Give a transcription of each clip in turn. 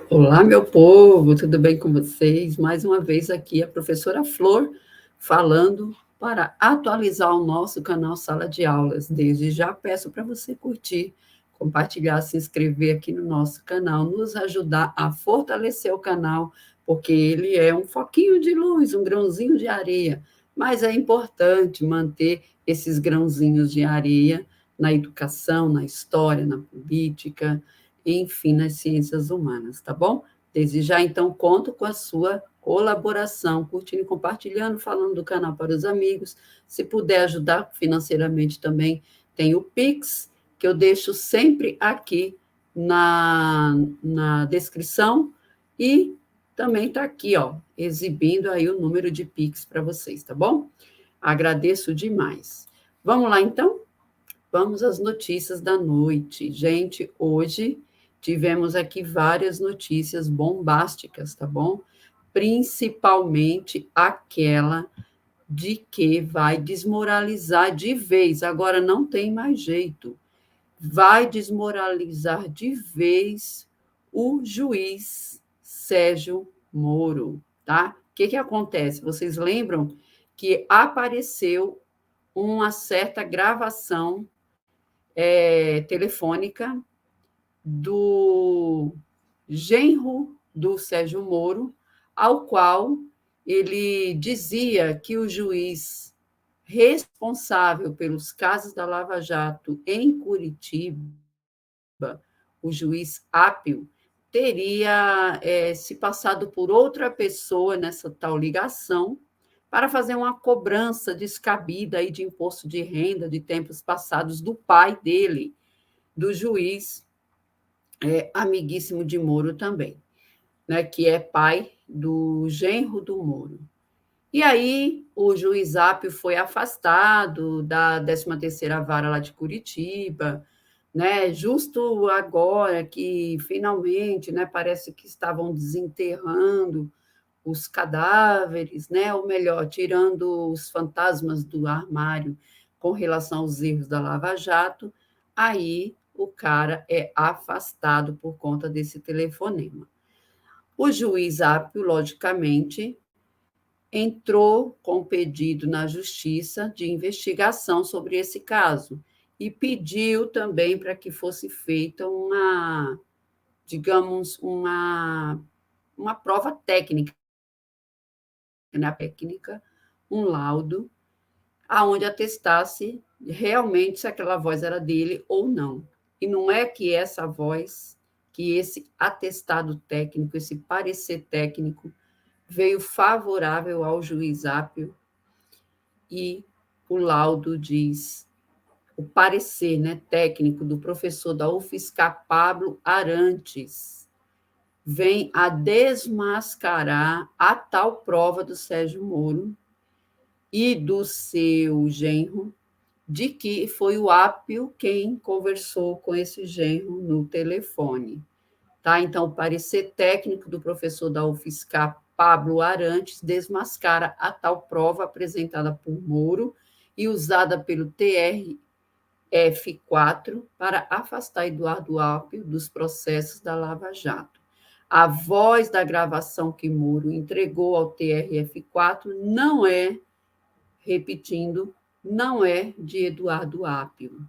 Olá, meu povo, tudo bem com vocês? Mais uma vez aqui a professora Flor falando para atualizar o nosso canal Sala de Aulas. Desde já peço para você curtir, compartilhar, se inscrever aqui no nosso canal, nos ajudar a fortalecer o canal, porque ele é um foquinho de luz, um grãozinho de areia, mas é importante manter esses grãozinhos de areia na educação, na história, na política, enfim, nas ciências humanas, tá bom? Desde já, então, conto com a sua colaboração, curtindo e compartilhando, falando do canal para os amigos. Se puder ajudar financeiramente também, tem o Pix, que eu deixo sempre aqui na descrição, e também está aqui, ó, exibindo aí o número de Pix para vocês, tá bom? Agradeço demais. Vamos lá, então? Vamos às notícias da noite. Gente, hoje tivemos aqui várias notícias bombásticas, tá bom? Principalmente aquela de que vai desmoralizar de vez, agora não tem mais jeito, vai desmoralizar de vez o juiz Sérgio Moro, tá? O que acontece? Vocês lembram que apareceu uma certa gravação telefônica do genro do Sérgio Moro, ao qual ele dizia que o juiz responsável pelos casos da Lava Jato em Curitiba, o juiz Apio, teria se passado por outra pessoa nessa tal ligação para fazer uma cobrança descabida aí de imposto de renda de tempos passados do pai dele, do juiz amiguíssimo de Moro também, né, que é pai do genro do Moro. E aí o juiz Apio foi afastado da 13ª Vara lá de Curitiba, né, justo agora que finalmente, né, parece que estavam desenterrando os cadáveres, né, ou melhor, tirando os fantasmas do armário com relação aos erros da Lava Jato, aí o cara é afastado por conta desse telefonema. O juiz Apio, logicamente, entrou com pedido na justiça de investigação sobre esse caso e pediu também para que fosse feita uma, digamos, uma prova técnica, né, técnica, um laudo, aonde atestasse realmente se aquela voz era dele ou não. E não é que essa voz, que esse atestado técnico, esse parecer técnico, veio favorável ao juiz Apio, e o laudo diz, o parecer, né, técnico do professor da UFSCar, Pablo Arantes, vem a desmascarar a tal prova do Sérgio Moro e do seu genro, de que foi o Apio quem conversou com esse genro no telefone. Tá? Então, o parecer técnico do professor da UFSCar, Pablo Arantes, desmascara a tal prova apresentada por Moro e usada pelo TRF4 para afastar Eduardo Apio dos processos da Lava Jato. A voz da gravação que Moro entregou ao TRF4 não é, repetindo, não é de Eduardo Apio.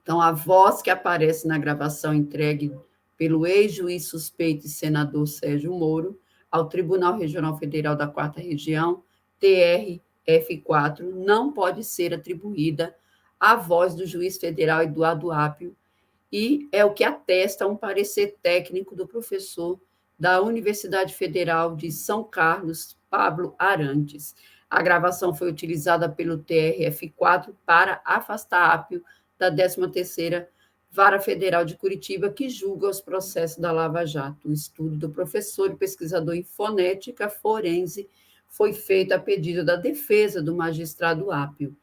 Então, a voz que aparece na gravação entregue pelo ex-juiz suspeito e senador Sérgio Moro ao Tribunal Regional Federal da 4ª Região, TRF4, não pode ser atribuída à voz do juiz federal Eduardo Apio, e é o que atesta um parecer técnico do professor da Universidade Federal de São Carlos, Pablo Arantes. A gravação foi utilizada pelo TRF4 para afastar Apio da 13ª Vara Federal de Curitiba, que julga os processos da Lava Jato. O estudo do professor e pesquisador em fonética forense foi feito a pedido da defesa do magistrado Apio.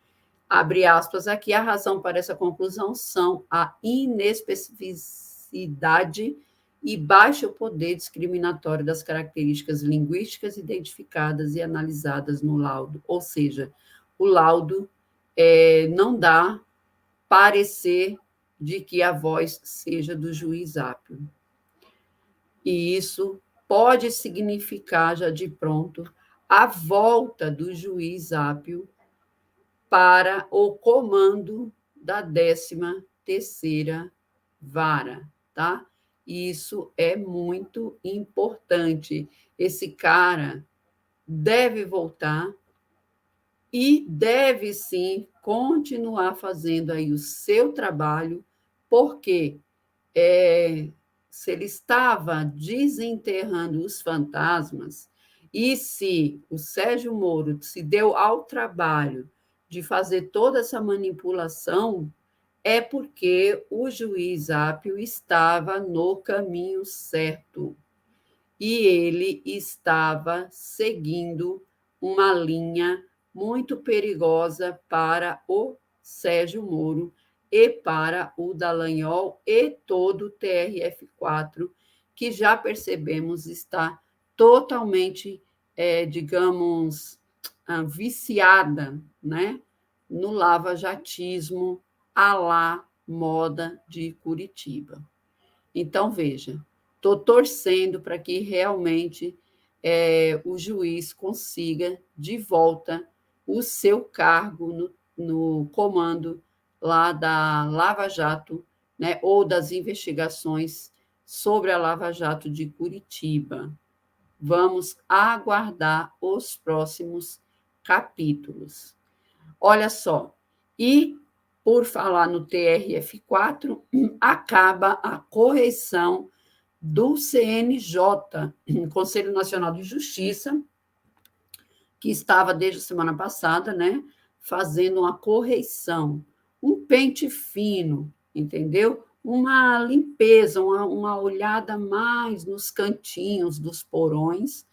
Abre aspas aqui, a razão para essa conclusão são a inespecificidade e baixo poder discriminatório das características linguísticas identificadas e analisadas no laudo. Ou seja, o laudo não dá parecer de que a voz seja do juiz Apio. E isso pode significar, já de pronto, a volta do juiz Ápio para o comando da 13ª vara, tá? Isso é muito importante. Esse cara deve voltar e deve sim continuar fazendo aí o seu trabalho, porque se ele estava desenterrando os fantasmas, e se o Sérgio Moro se deu ao trabalho de fazer toda essa manipulação, é porque o juiz Ápio estava no caminho certo e ele estava seguindo uma linha muito perigosa para o Sérgio Moro e para o Dallagnol e todo o TRF4, que já percebemos está totalmente, digamos, viciada, né, no lava-jatismo à la moda de Curitiba. Então, veja, estou torcendo para que realmente o juiz consiga de volta o seu cargo no comando lá da Lava Jato, né, ou das investigações sobre a Lava Jato de Curitiba. Vamos aguardar os próximos capítulos. Olha só, e por falar no TRF4, acaba a correção do CNJ, Conselho Nacional de Justiça, que estava desde a semana passada, né, fazendo uma correção, um pente fino, entendeu? Uma limpeza, uma olhada mais nos cantinhos dos porões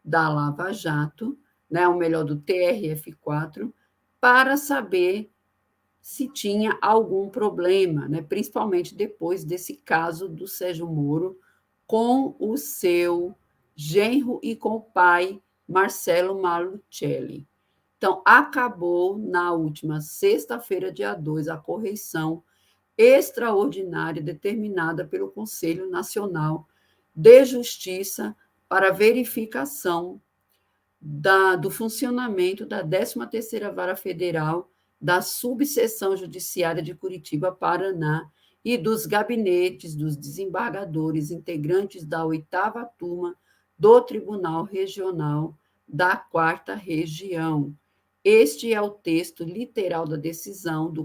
da Lava Jato, né, ou melhor, do TRF4, para saber se tinha algum problema, né, principalmente depois desse caso do Sérgio Moro com o seu genro e com o pai, Marcelo Malucelli. Então, acabou na última sexta-feira, dia 2, a correição extraordinária determinada pelo Conselho Nacional de Justiça para verificação do funcionamento da 13ª Vara Federal da Subseção Judiciária de Curitiba, Paraná, e dos gabinetes dos desembargadores integrantes da 8ª Turma do Tribunal Regional da 4ª Região. Este é o texto literal da decisão do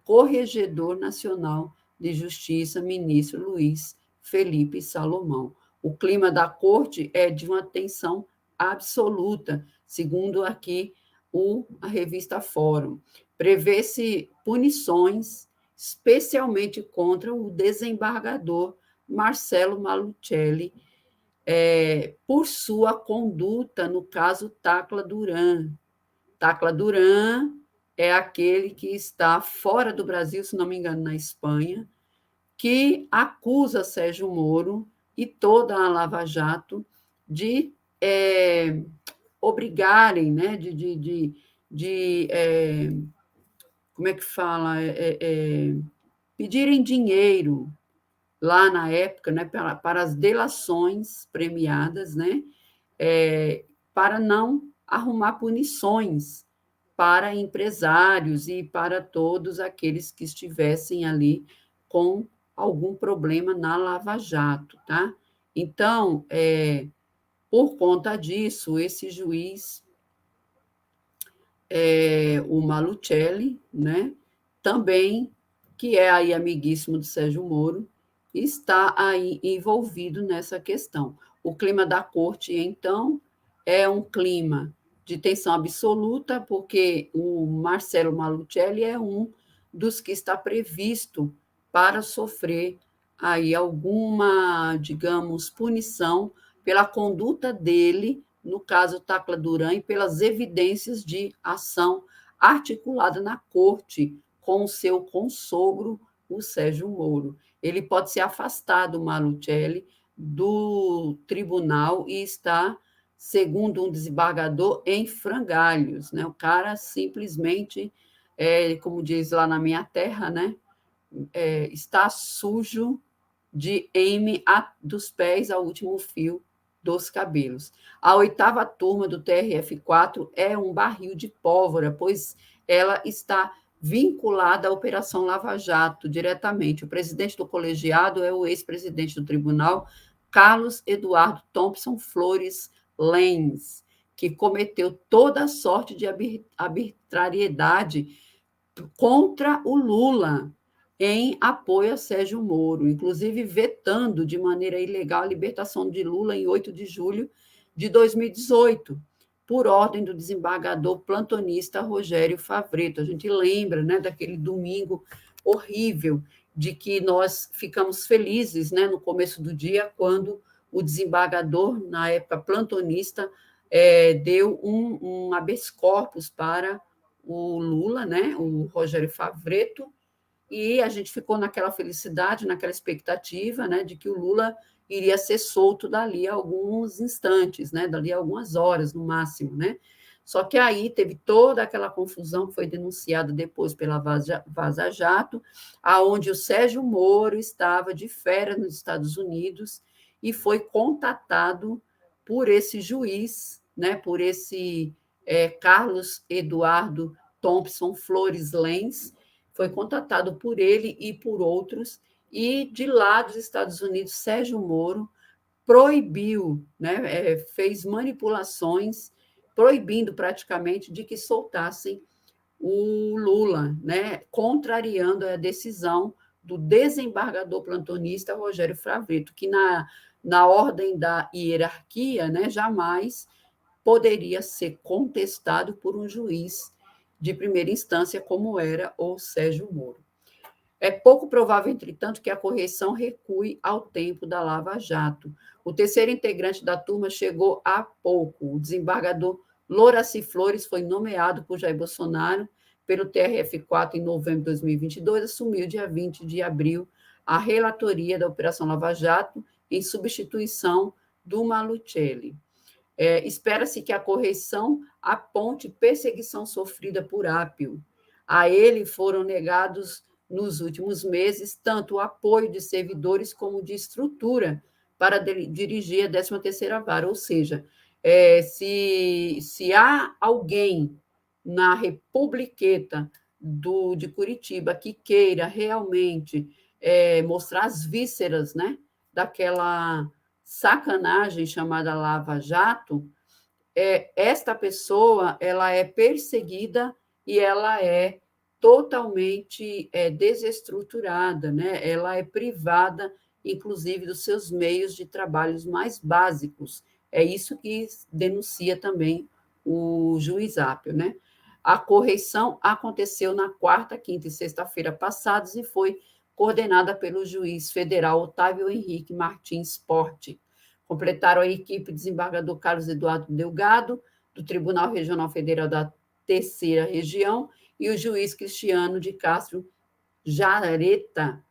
Corregedor Nacional de Justiça, ministro Luiz Felipe Salomão. O clima da corte é de uma tensão absoluta, segundo aqui a revista Fórum. Prevê-se punições, especialmente contra o desembargador Marcelo Malucelli, por sua conduta no caso Tacla Duran. Tacla Duran é aquele que está fora do Brasil, se não me engano, na Espanha, que acusa Sérgio Moro e toda a Lava Jato de obrigarem, né, como é que fala, pedirem dinheiro lá na época, né, para as delações premiadas, né, para não arrumar punições para empresários e para todos aqueles que estivessem ali com algum problema na Lava Jato, tá? Então, por conta disso, esse juiz, o Malucelli, né, também, que é aí amiguíssimo do Sérgio Moro, está aí envolvido nessa questão. O clima da corte, então, é um clima de tensão absoluta, porque o Marcelo Malucelli é um dos que está previsto para sofrer aí alguma, digamos, punição pela conduta dele, no caso Tacla Duran, e pelas evidências de ação articulada na corte com o seu consogro, o Sérgio Moro. Ele pode ser afastado, Malucelli, do tribunal e está, segundo um desembargador, em frangalhos, né? O cara simplesmente, como diz lá na minha terra, né, está sujo de M dos pés ao último fio dos cabelos. A oitava turma do TRF4 é um barril de pólvora, pois ela está vinculada à Operação Lava Jato diretamente. O presidente do colegiado é o ex-presidente do tribunal, Carlos Eduardo Thompson Flores Lenz, que cometeu toda sorte de arbitrariedade contra o Lula em apoio a Sérgio Moro, inclusive vetando de maneira ilegal a libertação de Lula em 8 de julho de 2018, por ordem do desembargador plantonista Rogério Favretto. A gente lembra, né, daquele domingo horrível de que nós ficamos felizes, né, no começo do dia, quando o desembargador, na época plantonista, deu um habeas corpus para o Lula, né, o Rogério Favretto, e a gente ficou naquela felicidade, naquela expectativa, né, de que o Lula iria ser solto dali a alguns instantes, né, dali a algumas horas no máximo, né? Só que aí teve toda aquela confusão que foi denunciada depois pela Vaza Jato, aonde o Sérgio Moro estava de férias nos Estados Unidos e foi contatado por esse juiz, né, por esse Carlos Eduardo Thompson Flores Lenz, foi contatado por ele e por outros, e de lá dos Estados Unidos, Sérgio Moro proibiu, né, fez manipulações, proibindo praticamente de que soltassem o Lula, né, contrariando a decisão do desembargador plantonista Rogério Favretto, que na ordem da hierarquia, né, jamais poderia ser contestado por um juiz de primeira instância, como era o Sérgio Moro. É pouco provável, entretanto, que a correção recue ao tempo da Lava Jato. O terceiro integrante da turma chegou há pouco. O desembargador Loraci Flores foi nomeado por Jair Bolsonaro pelo TRF4 em novembro de 2022, assumiu dia 20 de abril a relatoria da Operação Lava Jato em substituição do Malucelli. Espera-se que a correção aponte perseguição sofrida por Apio. A ele foram negados, nos últimos meses, tanto o apoio de servidores como de estrutura para dirigir a 13ª Vara. Ou seja, se há alguém na Republiqueta de Curitiba que queira realmente mostrar as vísceras, né, daquela sacanagem chamada Lava Jato, esta pessoa ela é perseguida e ela é totalmente desestruturada, né? Ela é privada, inclusive, dos seus meios de trabalhos mais básicos. É isso que denuncia também o juiz Apio, né? A correição aconteceu na quarta, quinta e sexta-feira passados e foi coordenada pelo juiz federal Otávio Henrique Martins Porte. Completaram a equipe desembargador Carlos Eduardo Delgado, do Tribunal Regional Federal da Terceira Região, e o juiz Cristiano de Castro Jareta,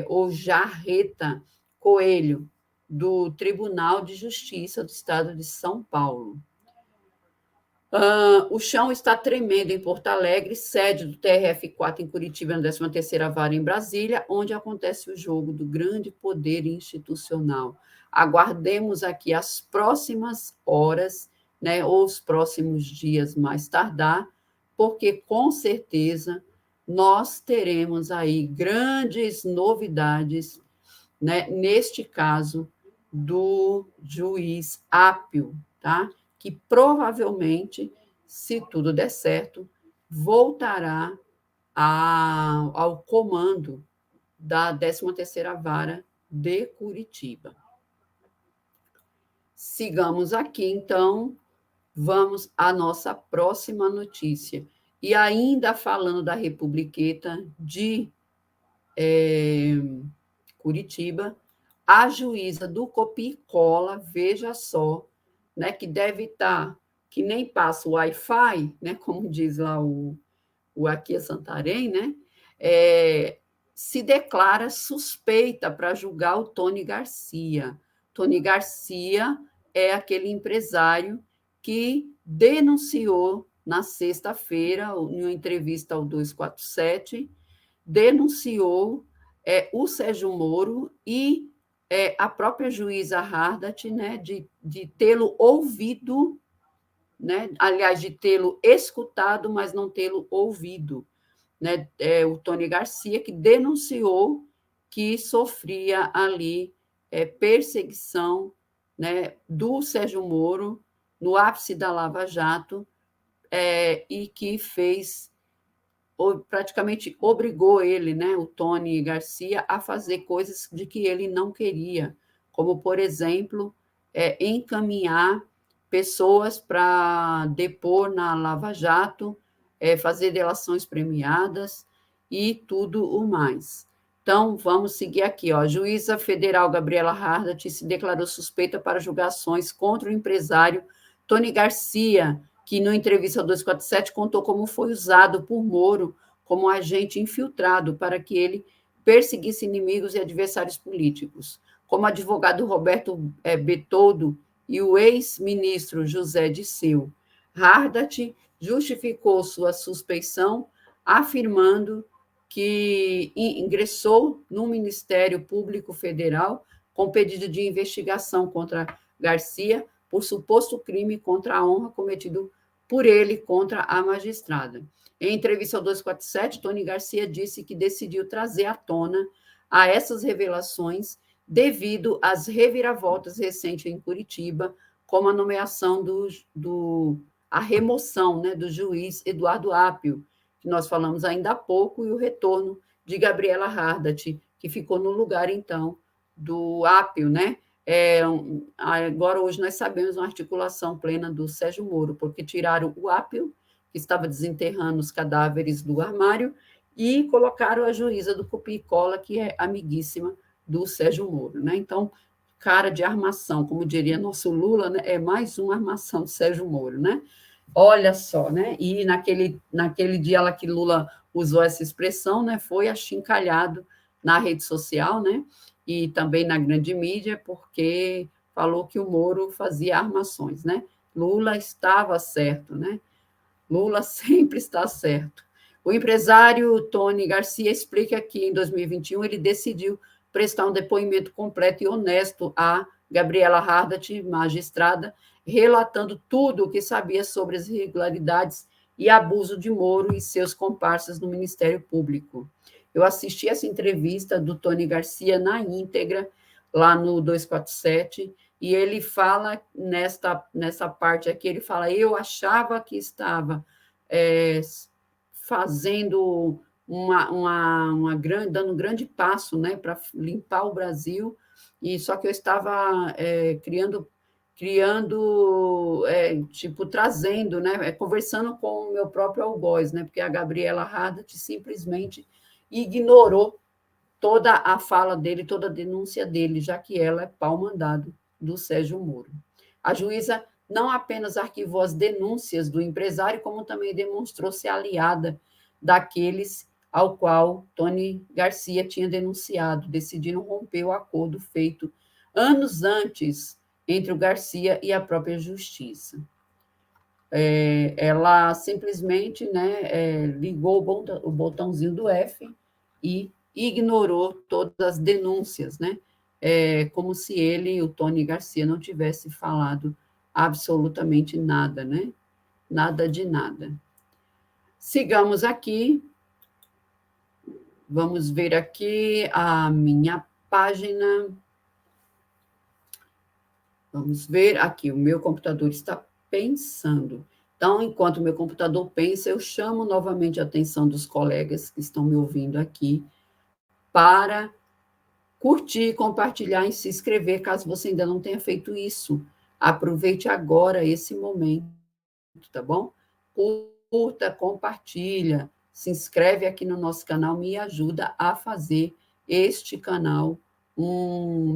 ou Jarreta Coelho, do Tribunal de Justiça do Estado de São Paulo. O chão está tremendo em Porto Alegre, sede do TRF4 em Curitiba, na 13ª Vara em Brasília, onde acontece o jogo do grande poder institucional. Aguardemos aqui as próximas horas, né, ou os próximos dias mais tardar, porque com certeza nós teremos aí grandes novidades, né, neste caso do juiz Apio, tá? Que provavelmente, se tudo der certo, voltará ao comando da 13ª Vara de Curitiba. Sigamos aqui, então, vamos à nossa próxima notícia. E ainda falando da Republiqueta de Curitiba, a juíza do copia e cola, veja só, né, que deve estar, que nem passa o Wi-Fi, né, como diz lá o Aqui Santarém, né, se declara suspeita para julgar o Tony Garcia. Tony Garcia é aquele empresário que denunciou na sexta-feira, em uma entrevista ao 247, denunciou o Sérgio Moro e a própria juíza Hardat, né, de tê-lo ouvido, né, aliás, de tê-lo escutado, mas não tê-lo ouvido, né, o Tony Garcia, que denunciou que sofria ali perseguição, né, do Sérgio Moro no ápice da Lava Jato, e que fez, praticamente obrigou ele, né, o Tony Garcia, a fazer coisas de que ele não queria, como, por exemplo, encaminhar pessoas para depor na Lava Jato, fazer delações premiadas e tudo o mais. Então, vamos seguir aqui. Ó. A juíza federal Gabriela Hardat se declarou suspeita para julgações contra o empresário Tony Garcia, que, no entrevista ao 247, contou como foi usado por Moro como agente infiltrado para que ele perseguisse inimigos e adversários políticos. Como advogado Roberto Betoldo e o ex-ministro José Disseu. Hardat justificou sua suspeição, afirmando que ingressou no Ministério Público Federal com pedido de investigação contra Garcia por suposto crime contra a honra cometido por ele contra a magistrada. Em entrevista ao 247, Tony Garcia disse que decidiu trazer à tona a essas revelações devido às reviravoltas recentes em Curitiba, como a nomeação a remoção, né, do juiz Eduardo Apio, que nós falamos ainda há pouco, e o retorno de Gabriela Hardat, que ficou no lugar, então, do Apio, né? Agora, hoje, nós sabemos uma articulação plena do Sérgio Moro, porque tiraram o Apio, que estava desenterrando os cadáveres do armário, e colocaram a juíza do Copia e Cola, que é amiguíssima do Sérgio Moro. Né? Então, cara de armação, como diria nosso Lula, né? É mais uma armação do Sérgio Moro. Né? Olha só, né? E naquele dia lá que Lula usou essa expressão, né? Foi achincalhado na rede social, né? E também na grande mídia, porque falou que o Moro fazia armações, né? Lula estava certo, né? Lula sempre está certo. O empresário Tony Garcia explica que em 2021 ele decidiu prestar um depoimento completo e honesto a Gabriela Hardat, magistrada, relatando tudo o que sabia sobre as irregularidades e abuso de Moro e seus comparsas no Ministério Público. Eu assisti essa entrevista do Tony Garcia na íntegra, lá no 247, e ele fala, nessa parte aqui, ele fala, eu achava que estava fazendo dando um grande passo, né, para limpar o Brasil, e só que eu estava tipo, trazendo, né, conversando com o meu próprio algoz, né, porque a Gabriela Hardat simplesmente ignorou toda a fala dele, toda a denúncia dele, já que ela é pau-mandado do Sérgio Moro. A juíza não apenas arquivou as denúncias do empresário, como também demonstrou ser aliada daqueles ao qual Tony Garcia tinha denunciado, decidiram romper o acordo feito anos antes entre o Garcia e a própria justiça. Ela simplesmente, né, ligou o botãozinho do F e ignorou todas as denúncias, né? Como se ele, o Tony Garcia, não tivesse falado absolutamente nada, né? Nada de nada. Sigamos aqui. Vamos ver aqui a minha página. Vamos ver aqui, o meu computador está pensando. Então, enquanto o meu computador pensa, eu chamo novamente a atenção dos colegas que estão me ouvindo aqui para curtir, compartilhar e se inscrever, caso você ainda não tenha feito isso. Aproveite agora esse momento, tá bom? Curta, compartilha, se inscreve aqui no nosso canal, me ajuda a fazer este canal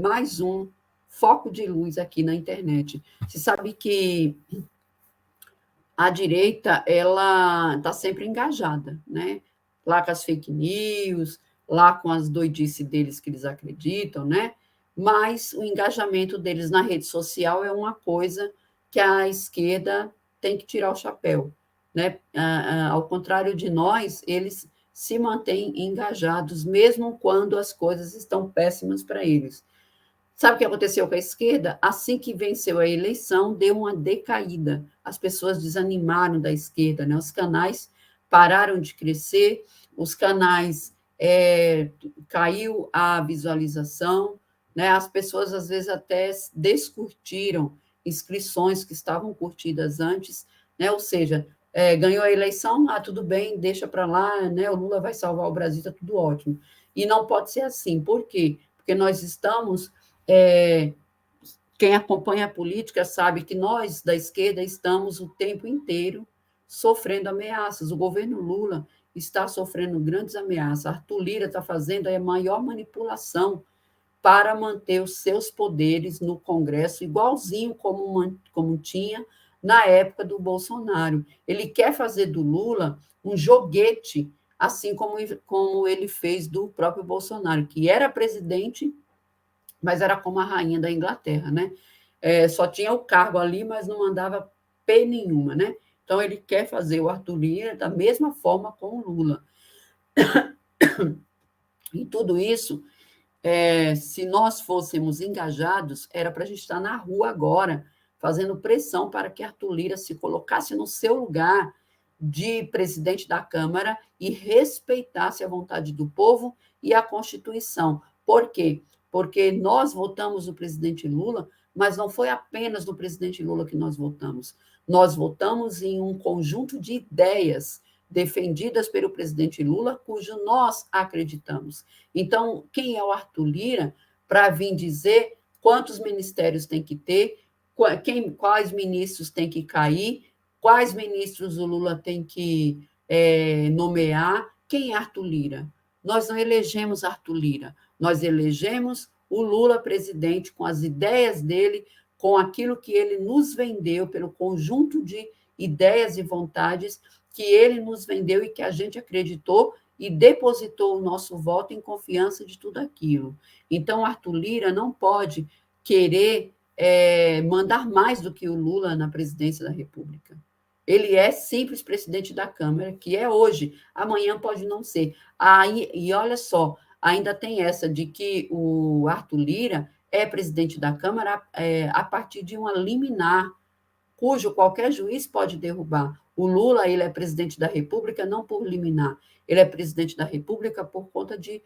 mais um foco de luz aqui na internet. Você sabe que a direita, ela está sempre engajada, né? Lá com as fake news, lá com as doidices deles que eles acreditam, né? Mas o engajamento deles na rede social é uma coisa que a esquerda tem que tirar o chapéu, né? Ao contrário de nós, eles se mantêm engajados, mesmo quando as coisas estão péssimas para eles. Sabe o que aconteceu com a esquerda? Assim que venceu a eleição, deu uma decaída. As pessoas desanimaram da esquerda, né? Os canais pararam de crescer, os canais caiu a visualização, né? As pessoas às vezes até descurtiram inscrições que estavam curtidas antes, né? Ou seja, ganhou a eleição, tudo bem, deixa para lá, né? O Lula vai salvar o Brasil, está tudo ótimo. E não pode ser assim. Por quê? Porque nós estamos quem acompanha a política sabe que nós, da esquerda, estamos o tempo inteiro sofrendo ameaças. O governo Lula está sofrendo grandes ameaças. Arthur Lira está fazendo a maior manipulação para manter os seus poderes no Congresso, igualzinho como tinha na época do Bolsonaro. Ele quer fazer do Lula um joguete, assim como ele fez do próprio Bolsonaro, que era presidente, mas era como a rainha da Inglaterra, né? Só tinha o cargo ali, mas não mandava P nenhuma, né? Então, ele quer fazer o Arthur Lira da mesma forma com o Lula. E tudo isso, se nós fôssemos engajados, era para a gente estar na rua agora, fazendo pressão para que Arthur Lira se colocasse no seu lugar de presidente da Câmara e respeitasse a vontade do povo e a Constituição. Por quê? Porque nós votamos no presidente Lula, mas não foi apenas no presidente Lula que nós votamos. Nós votamos em um conjunto de ideias defendidas pelo presidente Lula, cujo nós acreditamos. Então, quem é o Arthur Lira para vir dizer quantos ministérios tem que ter, quais ministros tem que cair, quais ministros o Lula tem que nomear? Quem é Arthur Lira? Nós não elegemos Arthur Lira, nós elegemos o Lula presidente com as ideias dele, com aquilo que ele nos vendeu, pelo conjunto de ideias e vontades que ele nos vendeu e que a gente acreditou e depositou o nosso voto em confiança de tudo aquilo. Então, Arthur Lira não pode querer mandar mais do que o Lula na presidência da República. Ele é simples presidente da Câmara, que é hoje, amanhã pode não ser. E olha só, ainda tem essa de que o Arthur Lira é presidente da Câmara a partir de uma liminar, cujo qualquer juiz pode derrubar. O Lula, ele é presidente da República não por liminar, ele é presidente da República por conta de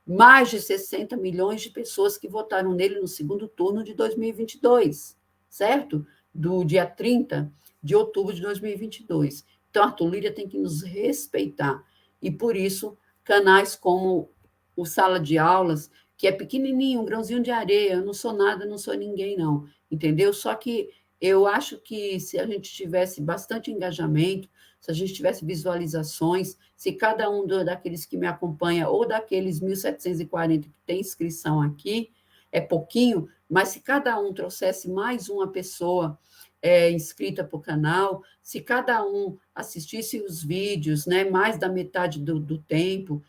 mais de 60 milhões de pessoas que votaram nele no segundo turno de 2022, certo? Do dia 30 de outubro de 2022. Então, Arthur Lira tem que nos respeitar. E, por isso, canais como o Sala de Aulas, que é pequenininho, um grãozinho de areia, eu não sou nada, não sou ninguém, não, entendeu? Só que eu acho que se a gente tivesse bastante engajamento, se a gente tivesse visualizações, se cada um daqueles que me acompanha, ou daqueles 1.740 que tem inscrição aqui, é pouquinho, mas se cada um trouxesse mais uma pessoa inscrita para o canal, se cada um assistisse os vídeos, né, mais da metade do tempo,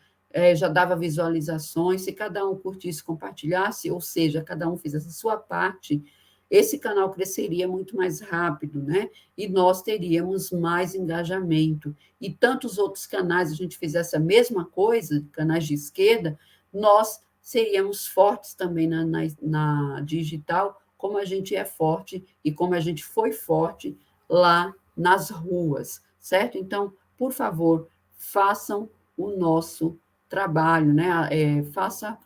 já dava visualizações, se cada um curtisse, compartilhasse, ou seja, cada um fizesse a sua parte, esse canal cresceria muito mais rápido, né? E nós teríamos mais engajamento. E tantos outros canais, a gente fizesse a mesma coisa, canais de esquerda, nós seríamos fortes também na digital, como a gente é forte e como a gente foi forte lá nas ruas, certo? Então, por favor, façam o nosso trabalho, né? Faça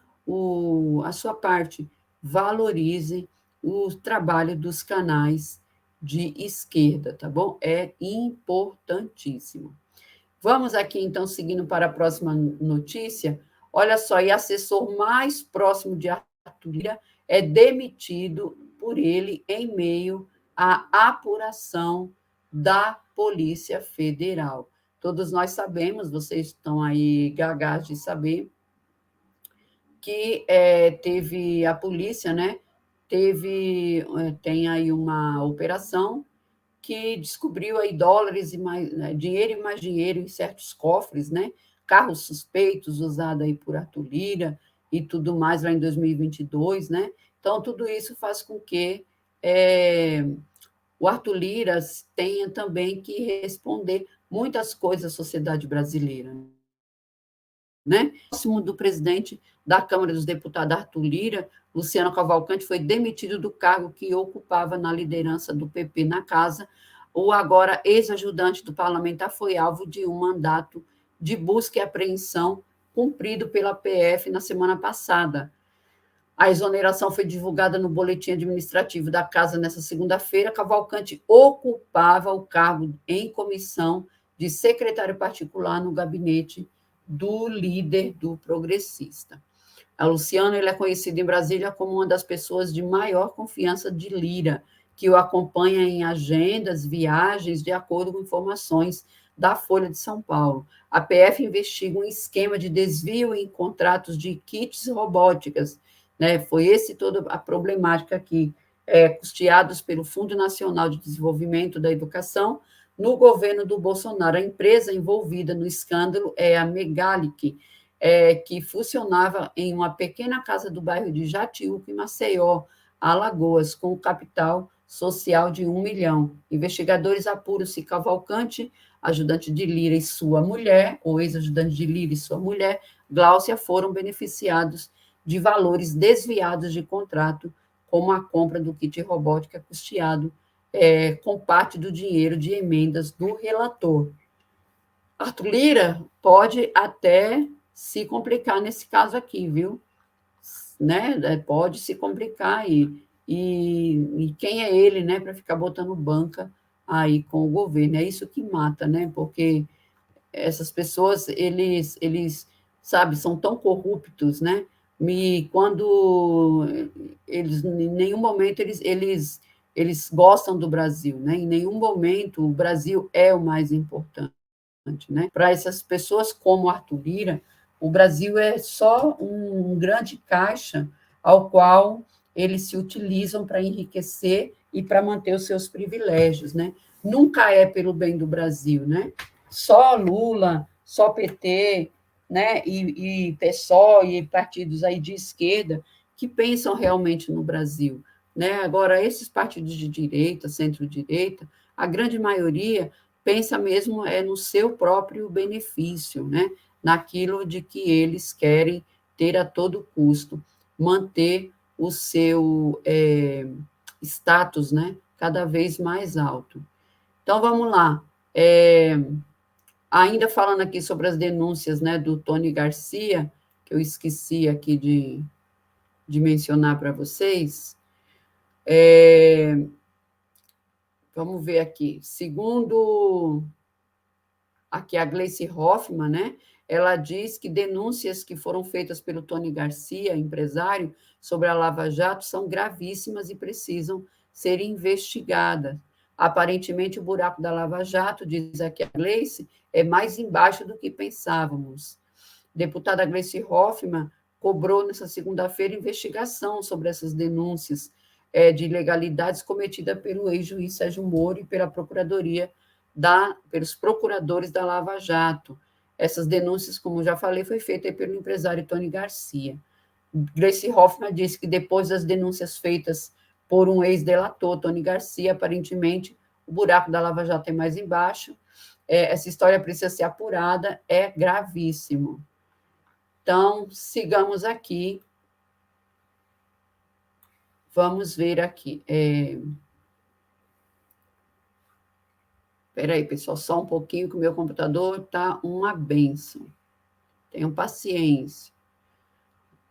a sua parte, valorize o trabalho dos canais de esquerda, tá bom? É importantíssimo. Vamos aqui, então, seguindo para a próxima notícia. Olha só, e assessor mais próximo de Arthur Lira é demitido por ele em meio à apuração da Polícia Federal. Todos nós sabemos, vocês estão aí gagás de saber, que teve a polícia, né? Tem aí uma operação que descobriu aí dólares e mais, né, dinheiro e mais dinheiro em certos cofres, né? Carros suspeitos usados aí por Arthur Lira e tudo mais lá em 2022, né? Então, tudo isso faz com que o Arthur Lira tenha também que responder muitas coisas à sociedade brasileira. né? Próximo do presidente da Câmara dos Deputados, Arthur Lira, Luciano Cavalcante foi demitido do cargo que ocupava na liderança do PP na casa. O agora ex-ajudante do parlamentar foi alvo de um mandato de busca e apreensão cumprido pela PF na semana passada. A exoneração foi divulgada no boletim administrativo da casa nesta segunda-feira. Cavalcante ocupava o cargo em comissão de secretário particular no gabinete do líder do progressista. A Luciano ele é conhecido em Brasília como uma das pessoas de maior confiança de Lira, que o acompanha em agendas, viagens, de acordo com informações da Folha de São Paulo. A PF investiga um esquema de desvio em contratos de kits robóticas, né? Foi esse toda a problemática aqui, custeados pelo Fundo Nacional de Desenvolvimento da Educação, no governo do Bolsonaro. A empresa envolvida no escândalo é a Megalic, que funcionava em uma pequena casa do bairro de Jatiúca, em Maceió, Alagoas, com capital social de 1 milhão. Investigadores apuram se Cavalcante, ajudante de Lira e sua mulher, ou ex-ajudante de Lira e sua mulher, Gláucia, foram beneficiados de valores desviados de contrato, como a compra do kit robótica custeado com parte do dinheiro de emendas do relator. Arthur Lira pode até se complicar nesse caso aqui, viu? Né? Pode se complicar e quem é ele, né, para ficar botando banca aí com o governo? É isso que mata, né? Porque essas pessoas, eles sabe, são tão corruptos, né? E quando eles, em nenhum momento, eles gostam do Brasil, né? Em nenhum momento o Brasil é o mais importante, né? Para essas pessoas como Arthur Lira, o Brasil é só um grande caixa ao qual eles se utilizam para enriquecer e para manter os seus privilégios, né? Nunca é pelo bem do Brasil, né? Só Lula, só PT, né? E PSOL e partidos aí de esquerda que pensam realmente no Brasil, né? Agora, esses partidos de direita, centro-direita, a grande maioria pensa mesmo no seu próprio benefício, né? Naquilo de que eles querem ter a todo custo, manter o seu status, né? Cada vez mais alto. Então, vamos lá. Ainda falando aqui sobre as denúncias, né, do Tony Garcia, que eu esqueci aqui de mencionar para vocês, vamos ver aqui. Segundo aqui a Gleice Hoffmann, né, ela diz que denúncias que foram feitas pelo Tony Garcia, empresário, sobre a Lava Jato são gravíssimas e precisam ser investigadas. Aparentemente, o buraco da Lava Jato, diz aqui a Gleice, é mais embaixo do que pensávamos. Deputada Gleice Hoffmann cobrou nessa segunda-feira investigação sobre essas denúncias de ilegalidades cometidas pelo ex-juiz Sérgio Moro e pela Procuradoria pelos procuradores da Lava Jato. Essas denúncias, como já falei, foi feita pelo empresário Tony Garcia. Gleice Hoffmann disse que depois das denúncias feitas por um ex-delator, Tony Garcia, aparentemente o buraco da Lava Jato é mais embaixo. Essa história precisa ser apurada, é gravíssimo. Então, sigamos aqui. Vamos ver aqui. Espera aí, pessoal, só um pouquinho que o meu computador está uma bênção. Tenham paciência.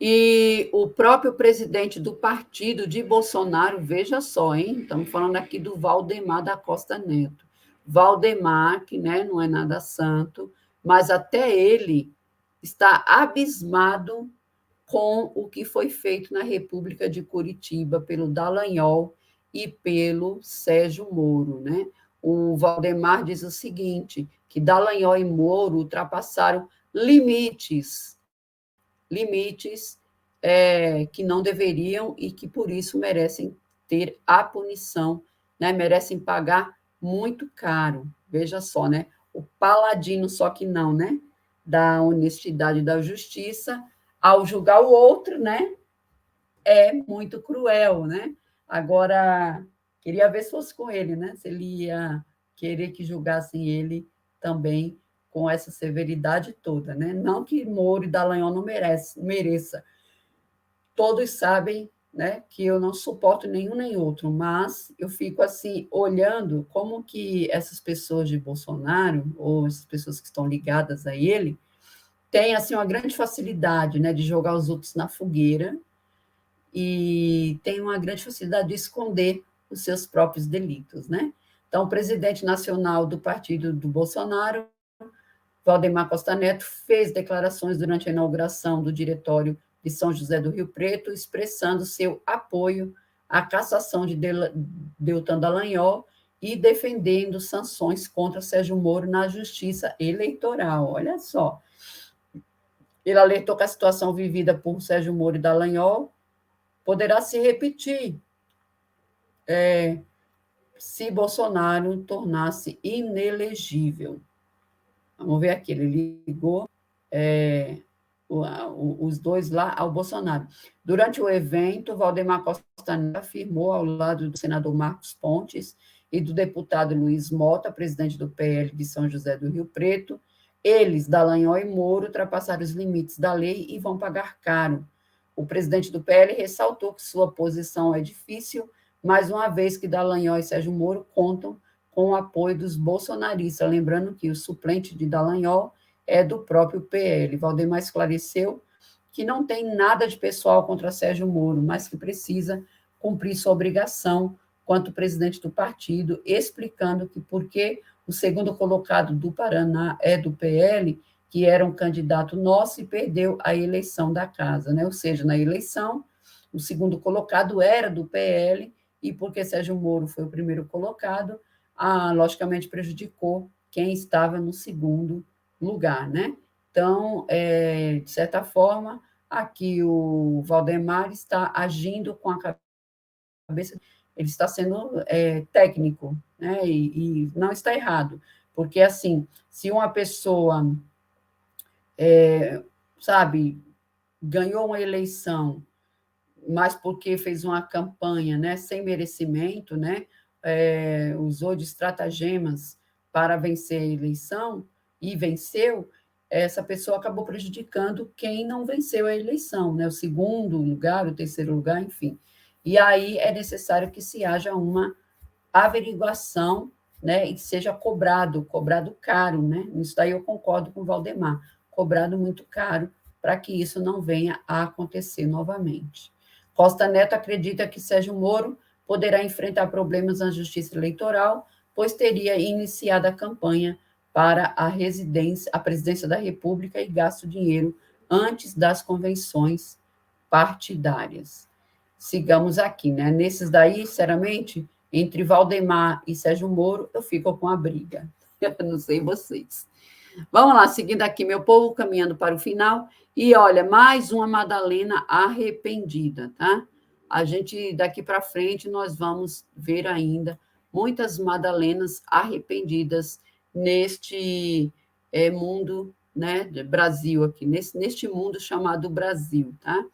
E o próprio presidente do partido de Bolsonaro, veja só, hein? Estamos falando aqui do Valdemar da Costa Neto. Valdemar, que, né, não é nada santo, mas até ele está abismado com o que foi feito na República de Curitiba pelo Dallagnol e pelo Sérgio Moro, né? O Valdemar diz o seguinte, que Dallagnol e Moro ultrapassaram limites que não deveriam e que, por isso, merecem ter a punição, né? Merecem pagar muito caro. Veja só, né? O paladino, só que não, né? Da honestidade e da justiça, ao julgar o outro, né? É muito cruel, né? Agora, queria ver se fosse com ele, né? Se ele ia querer que julgassem ele também com essa severidade toda, né? Não que Moro e Dallagnol não mereça. Todos sabem, né, que eu não suporto nenhum nem outro, mas eu fico assim olhando como que essas pessoas de Bolsonaro ou essas pessoas que estão ligadas a ele têm assim uma grande facilidade, né, de jogar os outros na fogueira e tem uma grande facilidade de esconder os seus próprios delitos, né? Então, o presidente nacional do partido do Bolsonaro, Valdemar Costa Neto, fez declarações durante a inauguração do Diretório de São José do Rio Preto, expressando seu apoio à cassação de Deltan Dallagnol e defendendo sanções contra Sérgio Moro na Justiça Eleitoral. Olha só. Ele alertou que a situação vivida por Sérgio Moro e Dallagnol poderá se repetir se Bolsonaro tornasse inelegível. Vamos ver aqui, ele ligou os dois lá ao Bolsonaro. Durante o evento, Valdemar Costa Neto afirmou, ao lado do senador Marcos Pontes e do deputado Luiz Mota, presidente do PL de São José do Rio Preto, eles, Dallagnol e Moro, ultrapassaram os limites da lei e vão pagar caro. O presidente do PL ressaltou que sua posição é difícil, mais uma vez que Dallagnol e Sérgio Moro contam com o apoio dos bolsonaristas, lembrando que o suplente de Dallagnol é do próprio PL. Valdemar esclareceu que não tem nada de pessoal contra Sérgio Moro, mas que precisa cumprir sua obrigação quanto presidente do partido, explicando que porque o segundo colocado do Paraná é do PL, que era um candidato nosso e perdeu a eleição da casa, né? Ou seja, na eleição, o segundo colocado era do PL, e porque Sérgio Moro foi o primeiro colocado, logicamente prejudicou quem estava no segundo lugar, né? Então, de certa forma, aqui o Valdemar está agindo com a cabeça, ele está sendo técnico, né? E não está errado, porque, assim, se uma pessoa, sabe, ganhou uma eleição, mas porque fez uma campanha, né, sem merecimento, né, usou de estratagemas para vencer a eleição e venceu, essa pessoa acabou prejudicando quem não venceu a eleição, né, o segundo lugar, o terceiro lugar, enfim. E aí é necessário que se haja uma averiguação, né, e seja cobrado caro, né? Isso daí eu concordo com o Valdemar, cobrado muito caro para que isso não venha a acontecer novamente. Costa Neto acredita que Sérgio Moro poderá enfrentar problemas na justiça eleitoral, pois teria iniciado a campanha para a presidência da República e gasto dinheiro antes das convenções partidárias. Sigamos aqui, né? Nesses daí, sinceramente, entre Valdemar e Sérgio Moro, eu fico com a briga. Eu não sei vocês. Vamos lá, seguindo aqui, meu povo, caminhando para o final. E olha, mais uma Madalena arrependida, tá? A gente, daqui para frente, nós vamos ver ainda muitas Madalenas arrependidas neste mundo, né, Brasil aqui, neste mundo chamado Brasil, tá?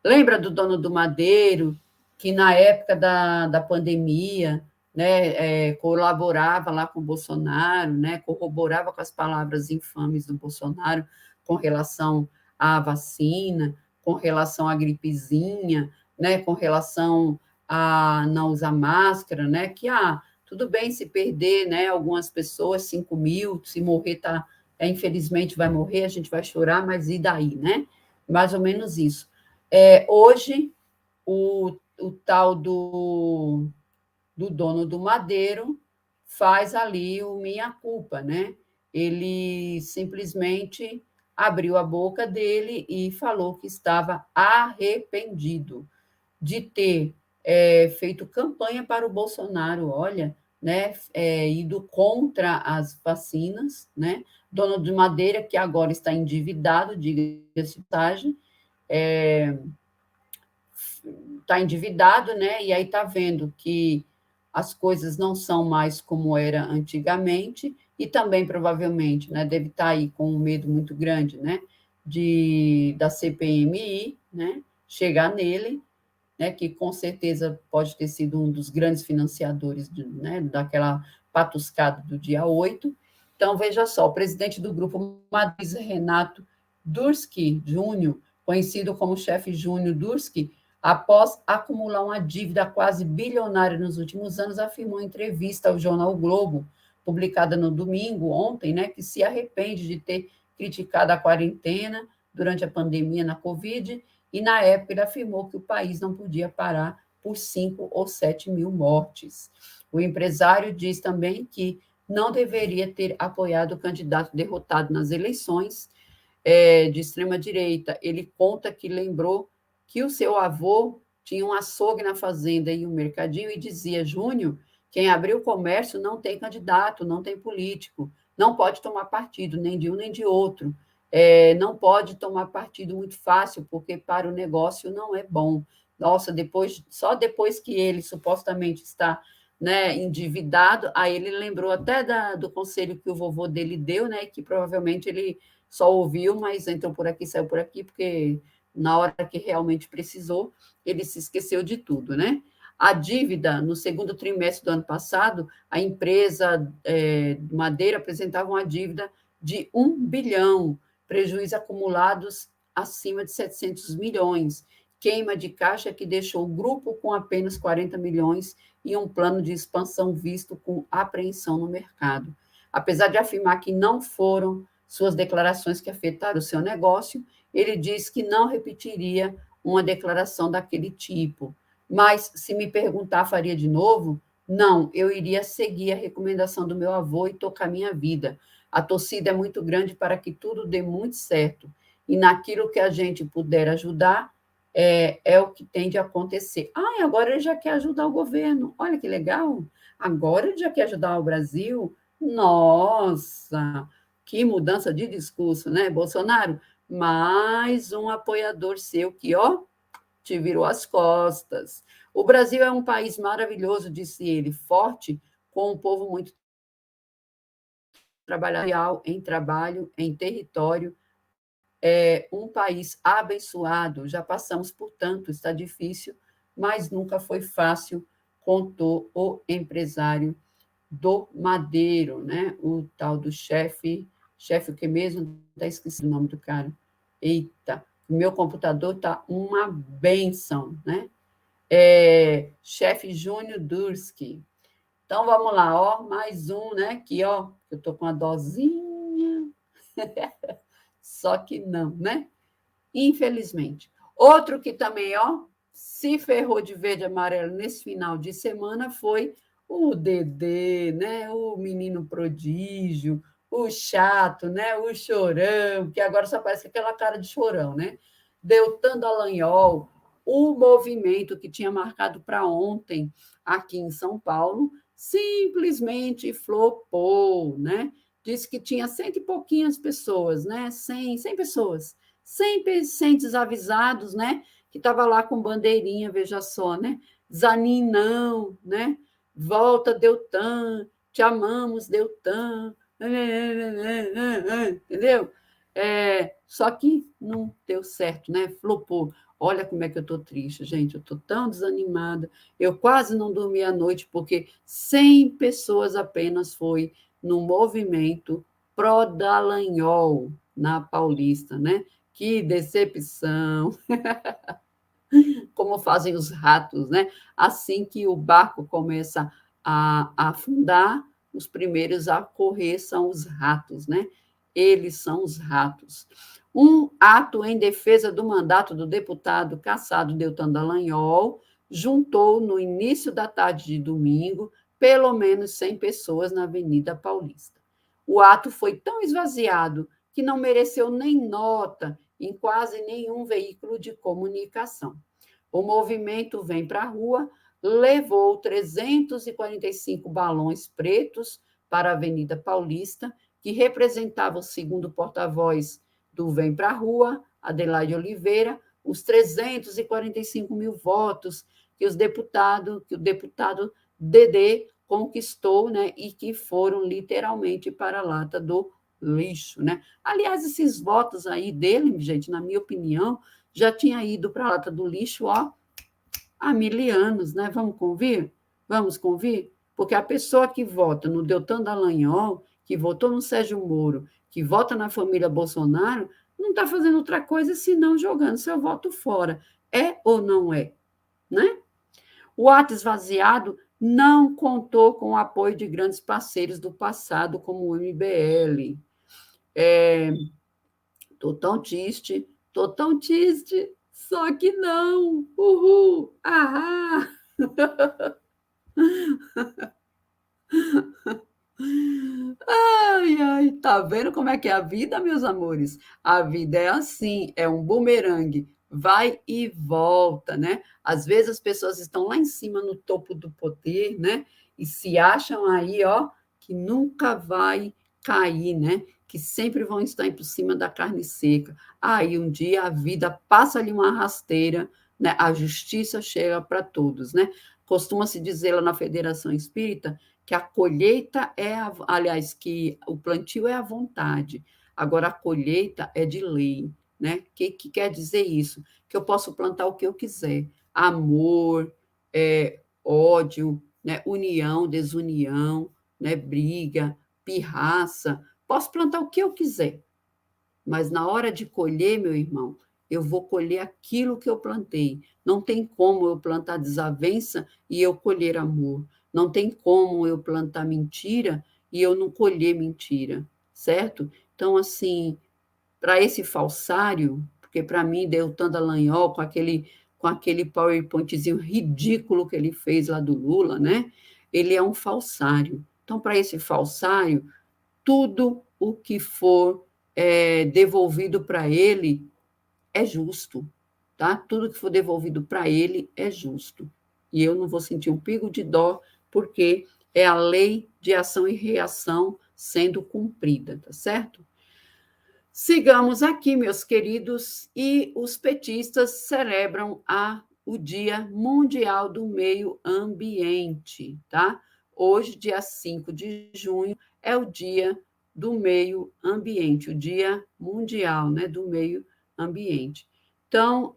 Lembra do dono do Madeiro, que na época da pandemia, né, colaborava lá com o Bolsonaro, né, corroborava com as palavras infames do Bolsonaro com relação à vacina, com relação à gripezinha, né, com relação a não usar máscara, né, que tudo bem se perder, né, algumas pessoas, 5.000, se morrer, infelizmente vai morrer, a gente vai chorar, mas e daí, né? Mais ou menos isso. Hoje, o tal do dono do Madeiro faz ali o minha culpa, né? Ele simplesmente abriu a boca dele e falou que estava arrependido de ter feito campanha para o Bolsonaro, olha, né? Ido contra as vacinas, né? Dono de Madeira, que agora está endividado, diga-se de passagem, está endividado, né? E aí está vendo que as coisas não são mais como era antigamente, e também provavelmente, né, deve estar aí com um medo muito grande, né, da CPMI, né, chegar nele, né, que com certeza pode ter sido um dos grandes financiadores né, daquela patuscada do dia 8. Então, veja só, o presidente do grupo Matriz, Renato Durski Júnior, conhecido como chefe Júnior Durski, após acumular uma dívida quase bilionária nos últimos anos, afirmou em entrevista ao jornal o Globo, publicada no domingo, ontem, né, que se arrepende de ter criticado a quarentena durante a pandemia na Covid, e na época ele afirmou que o país não podia parar por 5 ou 7 mil mortes. O empresário diz também que não deveria ter apoiado o candidato derrotado nas eleições de extrema-direita. Ele conta que lembrou que o seu avô tinha um açougue na fazenda e um mercadinho e dizia: Júnior, quem abriu o comércio não tem candidato, não tem político, não pode tomar partido nem de um nem de outro, não pode tomar partido muito fácil, porque para o negócio não é bom. Nossa, só depois que ele supostamente está, né, endividado, aí ele lembrou até do conselho que o vovô dele deu, né, que provavelmente ele só ouviu, mas entrou por aqui, saiu por aqui, porque na hora que realmente precisou, ele se esqueceu de tudo, né? A dívida, no segundo trimestre do ano passado, a empresa Madeira apresentava uma dívida de 1 bilhão, prejuízos acumulados acima de 700 milhões, queima de caixa que deixou o grupo com apenas 40 milhões e um plano de expansão visto com apreensão no mercado. Apesar de afirmar que não foram suas declarações que afetaram o seu negócio, ele diz que não repetiria uma declaração daquele tipo. Mas, se me perguntar, faria de novo? Não, eu iria seguir a recomendação do meu avô e tocar minha vida. A torcida é muito grande para que tudo dê muito certo. E naquilo que a gente puder ajudar, é o que tem de acontecer. Ah, agora ele já quer ajudar o governo. Olha que legal. Agora ele já quer ajudar o Brasil. Nossa, que mudança de discurso, né, Bolsonaro? Mais um apoiador seu que, ó, te virou as costas. O Brasil é um país maravilhoso, disse ele, forte, com um povo muito trabalhador, em trabalho, em território, é um país abençoado. Já passamos por tanto, está difícil, mas nunca foi fácil, contou o empresário do Madeiro, né? O tal do chefe o que mesmo? Está esquecido o nome do cara. Eita, o meu computador está uma benção, né? Chefe Júnior Durski. Então, vamos lá, ó, mais um, né? Aqui, ó, eu estou com uma dosinha, só que não, né? Infelizmente. Outro que também, ó, se ferrou de verde e amarelo nesse final de semana foi o Dedê, né? O menino prodígio, o chato, né? O chorão, que agora só parece aquela cara de chorão, né? Deltan Dallagnol, o movimento que tinha marcado para ontem aqui em São Paulo, simplesmente flopou, né? Disse que tinha cento e pouquinhas pessoas, né? 100 pessoas, 100 desavisados, né? Que estava lá com bandeirinha, veja só, né? Zanin não, né? Volta, Deltan, te amamos, Deltan, entendeu? Só que não deu certo, né? Flopou. Olha como é que eu estou triste, gente. Eu estou tão desanimada. Eu quase não dormi à noite, porque 100 pessoas apenas foi no movimento pró-Dallagnol na Paulista, né? Que decepção! Como fazem os ratos, né? Assim que o barco começa a afundar, os primeiros a correr são os ratos, né? Eles são os ratos. Um ato em defesa do mandato do deputado cassado Deltan Dallagnol juntou, no início da tarde de domingo, pelo menos 100 pessoas na Avenida Paulista. O ato foi tão esvaziado que não mereceu nem nota em quase nenhum veículo de comunicação. O movimento Vem para a Rua levou 345 balões pretos para a Avenida Paulista, que representavam, segundo o porta-voz do Vem para a Rua, Adelaide Oliveira, os 345 mil votos que o deputado Dedê conquistou, né, e que foram literalmente para a lata do lixo, né? Aliás, esses votos aí dele, gente, na minha opinião, já tinha ido para a lata do lixo, ó, há 1000 anos, né? Vamos convir? Vamos convir? Porque a pessoa que vota no Deltan Dallagnol, que votou no Sérgio Moro, que vota na família Bolsonaro, não está fazendo outra coisa senão jogando seu voto fora. É ou não é? Né? O ato esvaziado não contou com o apoio de grandes parceiros do passado, como o MBL. Tô tão triste, só que não. Uhul, ahá. Ai, ai, tá vendo como é que é a vida, meus amores? A vida é assim, é um bumerangue, vai e volta, né? Às vezes as pessoas estão lá em cima no topo do poder, né? E se acham aí, ó, que nunca vai cair, né? Que sempre vão estar por cima da carne seca. Aí um dia a vida passa ali uma rasteira, né? A justiça chega para todos, né? Costuma-se dizer lá na Federação Espírita que a colheita aliás, que o plantio é à vontade, agora a colheita é de lei, né? O que quer dizer isso? Que eu posso plantar o que eu quiser, amor, ódio, né? União, desunião, né? Briga, pirraça, posso plantar o que eu quiser, mas na hora de colher, meu irmão, eu vou colher aquilo que eu plantei. Não tem como eu plantar desavença e eu colher amor. Não tem como eu plantar mentira e eu não colher mentira, certo? Então, assim, para esse falsário, porque para mim deu tanta Dallagnol com aquele PowerPointzinho ridículo que ele fez lá do Lula, né? Ele é um falsário. Então, para esse falsário, tudo o que for devolvido para ele é justo, tá? Tudo que for devolvido para ele é justo. E eu não vou sentir um pingo de dó, porque é a lei de ação e reação sendo cumprida, tá certo? Sigamos aqui, meus queridos, e os petistas celebram o Dia Mundial do Meio Ambiente, tá? Hoje, dia 5 de junho, é o Dia do Meio Ambiente, o Dia Mundial, né, do Meio Ambiente. Então,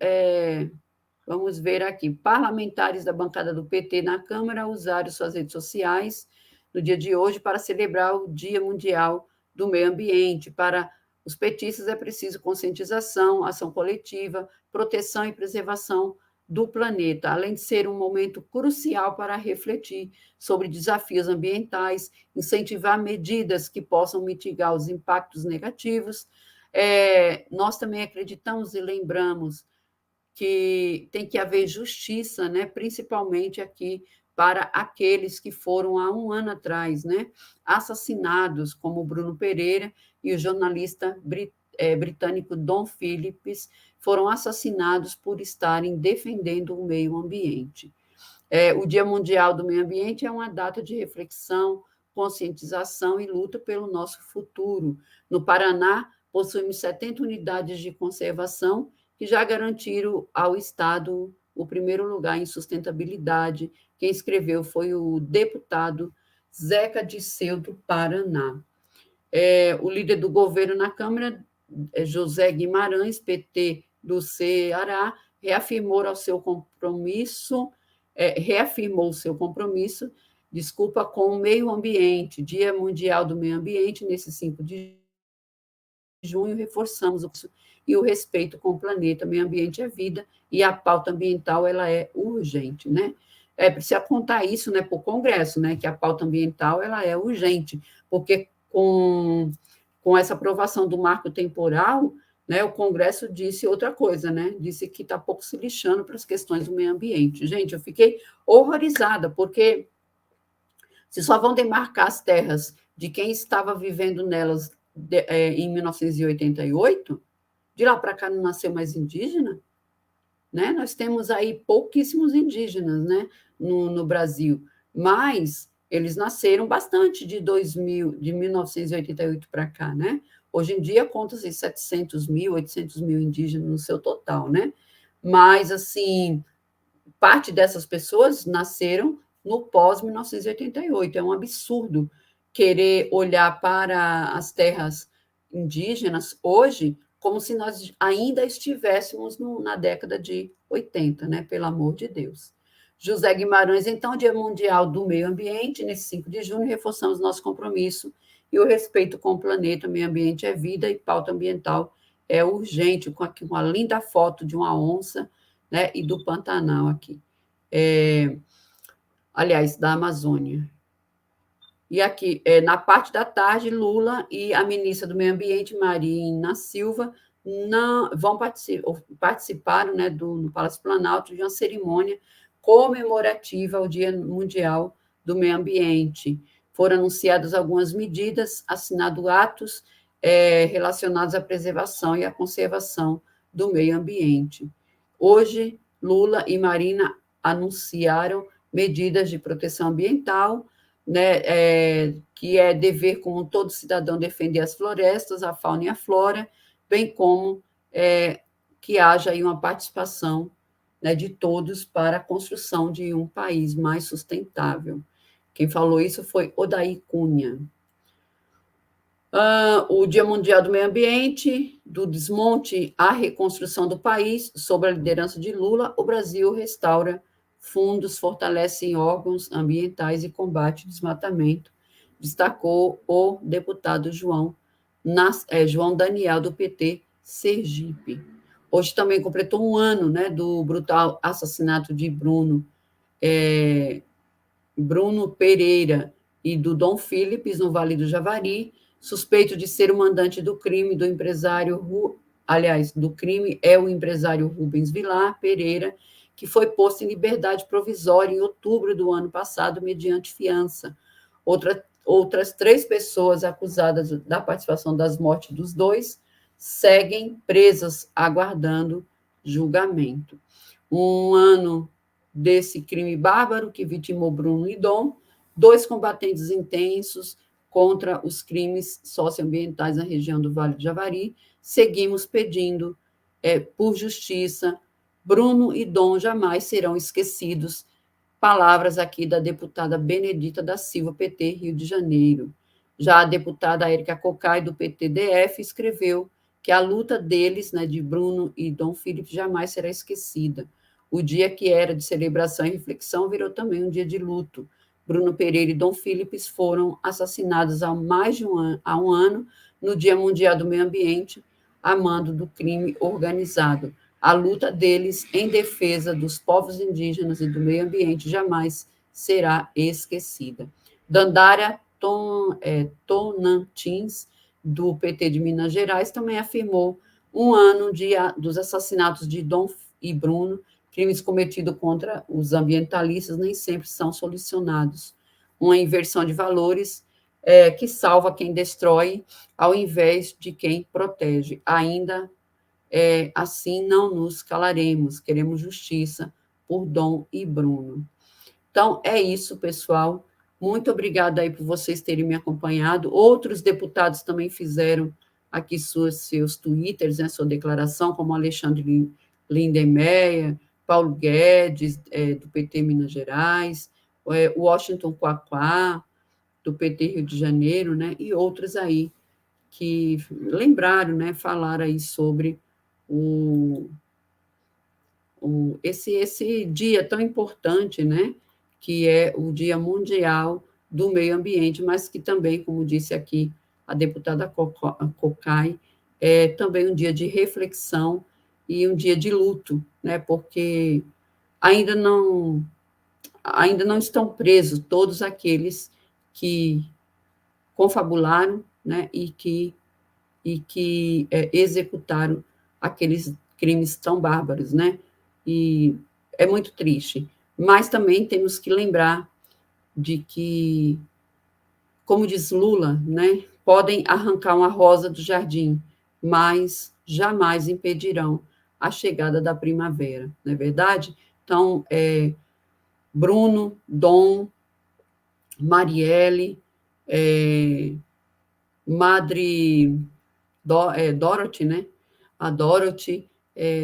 vamos ver aqui, parlamentares da bancada do PT na Câmara usaram suas redes sociais no dia de hoje para celebrar o Dia Mundial do Meio Ambiente. Para os petistas é preciso conscientização, ação coletiva, proteção e preservação do planeta, além de ser um momento crucial para refletir sobre desafios ambientais, incentivar medidas que possam mitigar os impactos negativos. Nós também acreditamos e lembramos que tem que haver justiça, né? Principalmente aqui para aqueles que foram há um ano atrás, né? Assassinados, como o Bruno Pereira e o jornalista britânico Dom Phillips, foram assassinados por estarem defendendo o meio ambiente. O Dia Mundial do Meio Ambiente é uma data de reflexão, conscientização e luta pelo nosso futuro. No Paraná, possuímos 70 unidades de conservação que já garantiram ao Estado o primeiro lugar em sustentabilidade. Quem escreveu foi o deputado Zeca Disseu, do Paraná. O líder do governo na Câmara, José Guimarães, PT do Ceará, reafirmou seu compromisso, desculpa, com o meio ambiente, Dia Mundial do Meio Ambiente, nesse 5 de junho, reforçamos o respeito com o planeta, meio ambiente é vida, e a pauta ambiental ela é urgente, né? Precisa contar isso, né, para o Congresso, né, que a pauta ambiental ela é urgente, porque com essa aprovação do marco temporal, né, o Congresso disse outra coisa, né? Disse que está pouco se lixando para as questões do meio ambiente. Gente, eu fiquei horrorizada, porque se só vão demarcar as terras de quem estava vivendo nelas em 1988, de lá para cá não nasceu mais indígena, né? Nós temos aí pouquíssimos indígenas, né, no Brasil, mas eles nasceram bastante de 1988 para cá, né? Hoje em dia conta-se 700 mil, 800 mil indígenas no seu total, né? Mas, assim, parte dessas pessoas nasceram no pós-1988. É um absurdo querer olhar para as terras indígenas hoje como se nós ainda estivéssemos na década de 80, né? Pelo amor de Deus. José Guimarães, então, Dia Mundial do Meio Ambiente, nesse 5 de junho, reforçamos nosso compromisso e o respeito com o planeta, meio ambiente é vida e pauta ambiental é urgente, com aqui uma linda foto de uma onça, né, e do Pantanal aqui. Aliás, da Amazônia. E aqui, na parte da tarde, Lula e a ministra do Meio Ambiente, Marina Silva, vão participaram, né, no Palácio Planalto de uma cerimônia comemorativa ao Dia Mundial do Meio Ambiente. Foram anunciadas algumas medidas, assinados atos relacionados à preservação e à conservação do meio ambiente. Hoje, Lula e Marina anunciaram medidas de proteção ambiental, né, que é dever como todo cidadão defender as florestas, a fauna e a flora, bem como que haja aí uma participação, né, de todos para a construção de um país mais sustentável. Quem falou isso foi Odair Cunha. O Dia Mundial do Meio Ambiente, do desmonte à reconstrução do país, sob a liderança de Lula, o Brasil restaura fundos, fortalece órgãos ambientais e combate o desmatamento, destacou o deputado João Daniel, do PT, Sergipe. Hoje também completou um ano, né, do brutal assassinato de Bruno Pereira e do Dom Philips, no Vale do Javari, suspeito de ser o mandante do crime do empresário, do crime é o empresário Rubens Vilar Pereira, que foi posto em liberdade provisória em outubro do ano passado, mediante fiança. Outras 3 pessoas acusadas da participação das mortes dos dois seguem presas, aguardando julgamento. Um ano desse crime bárbaro que vitimou Bruno e Dom, 2 combatentes intensos contra os crimes socioambientais na região do Vale do Javari. Seguimos pedindo por justiça. Bruno e Dom jamais serão esquecidos. Palavras aqui da deputada Benedita da Silva, PT, Rio de Janeiro. Já a deputada Érica Cocai, do PT-DF, escreveu que a luta deles, né, de Bruno e Dom Philips, jamais será esquecida. O dia que era de celebração e reflexão virou também um dia de luto. Bruno Pereira e Dom Philips foram assassinados há mais de um ano, no Dia Mundial do Meio Ambiente, a mando do crime organizado. A luta deles em defesa dos povos indígenas e do meio ambiente jamais será esquecida. Dandara Tonantins, do PT de Minas Gerais, também afirmou um ano dos assassinatos de Dom e Bruno. Crimes cometidos contra os ambientalistas nem sempre são solucionados. Uma inversão de valores que salva quem destrói, ao invés de quem protege. Ainda assim, não nos calaremos. Queremos justiça por Dom e Bruno. Então, é isso, pessoal. Muito obrigada aí por vocês terem me acompanhado. Outros deputados também fizeram aqui seus twitters, né, sua declaração, como Alexandre Lindenmeyer, Paulo Guedes, do PT Minas Gerais, Washington Quaquá, do PT Rio de Janeiro, né, e outros aí que lembraram, né, falaram aí sobre esse dia tão importante, né, que é o Dia Mundial do Meio Ambiente, mas que também, como disse aqui a deputada Cocai, é também um dia de reflexão e um dia de luto, né, porque ainda não estão presos todos aqueles que confabularam, né, e que executaram aqueles crimes tão bárbaros, né? E é muito triste. Mas também temos que lembrar de que, como diz Lula, né, podem arrancar uma rosa do jardim, mas jamais impedirão a chegada da primavera, não é verdade? Então, Bruno, Dom, Marielle, Madre Dorothy, né? A Dorothy,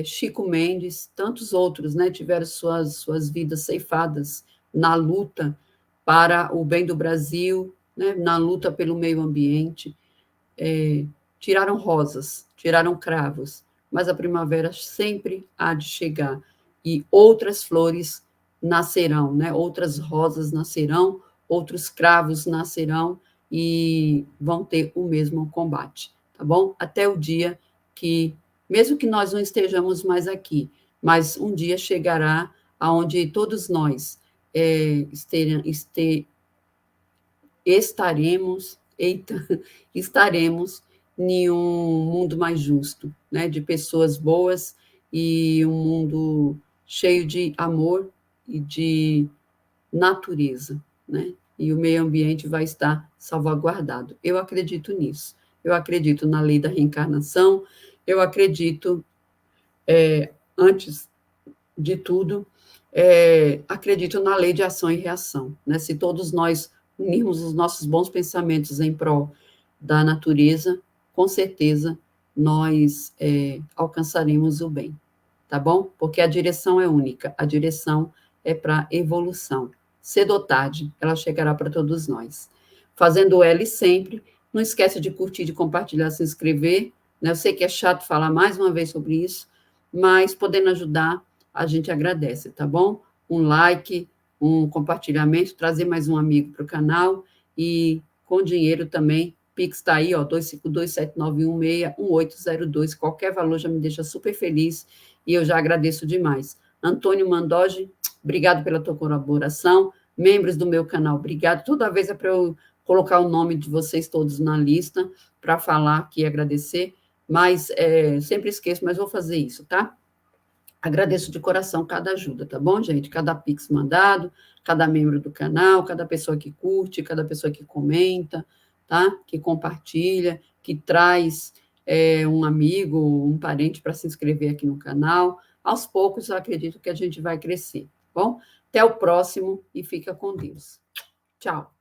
Chico Mendes, tantos outros, né? Tiveram suas vidas ceifadas na luta para o bem do Brasil, né? Na luta pelo meio ambiente. Tiraram rosas, tiraram cravos, mas a primavera sempre há de chegar e outras flores nascerão, né? Outras rosas nascerão, outros cravos nascerão e vão ter o mesmo combate, tá bom? Até o dia que, mesmo que nós não estejamos mais aqui, mas um dia chegará aonde todos nós estaremos, eita, estaremos em um mundo mais justo, né? De pessoas boas e um mundo cheio de amor e de natureza, né? E o meio ambiente vai estar salvaguardado. Eu acredito nisso. Eu acredito na lei da reencarnação. Eu acredito, antes de tudo, acredito na lei de ação e reação, né? Se todos nós unirmos os nossos bons pensamentos em prol da natureza, com certeza nós alcançaremos o bem, tá bom? Porque a direção é única, a direção é para evolução. Cedo ou tarde, ela chegará para todos nós. Fazendo o L sempre, não esquece de curtir, de compartilhar, se inscrever, né? Eu sei que é chato falar mais uma vez sobre isso, mas podendo ajudar, a gente agradece, tá bom? Um like, um compartilhamento, trazer mais um amigo para o canal e com dinheiro também. Pix está aí, ó, 252-7916-1802. Qualquer valor já me deixa super feliz e eu já agradeço demais. Antônio Mandoge, obrigado pela tua colaboração. Membros do meu canal, obrigado. Toda vez é para eu colocar o nome de vocês todos na lista para falar aqui e agradecer, mas sempre esqueço, mas vou fazer isso, tá? Agradeço de coração cada ajuda, tá bom, gente? Cada Pix mandado, cada membro do canal, cada pessoa que curte, cada pessoa que comenta, tá? Que compartilha, que traz um amigo, um parente para se inscrever aqui no canal. Aos poucos, eu acredito que a gente vai crescer, tá bom? Até o próximo e fica com Deus. Tchau.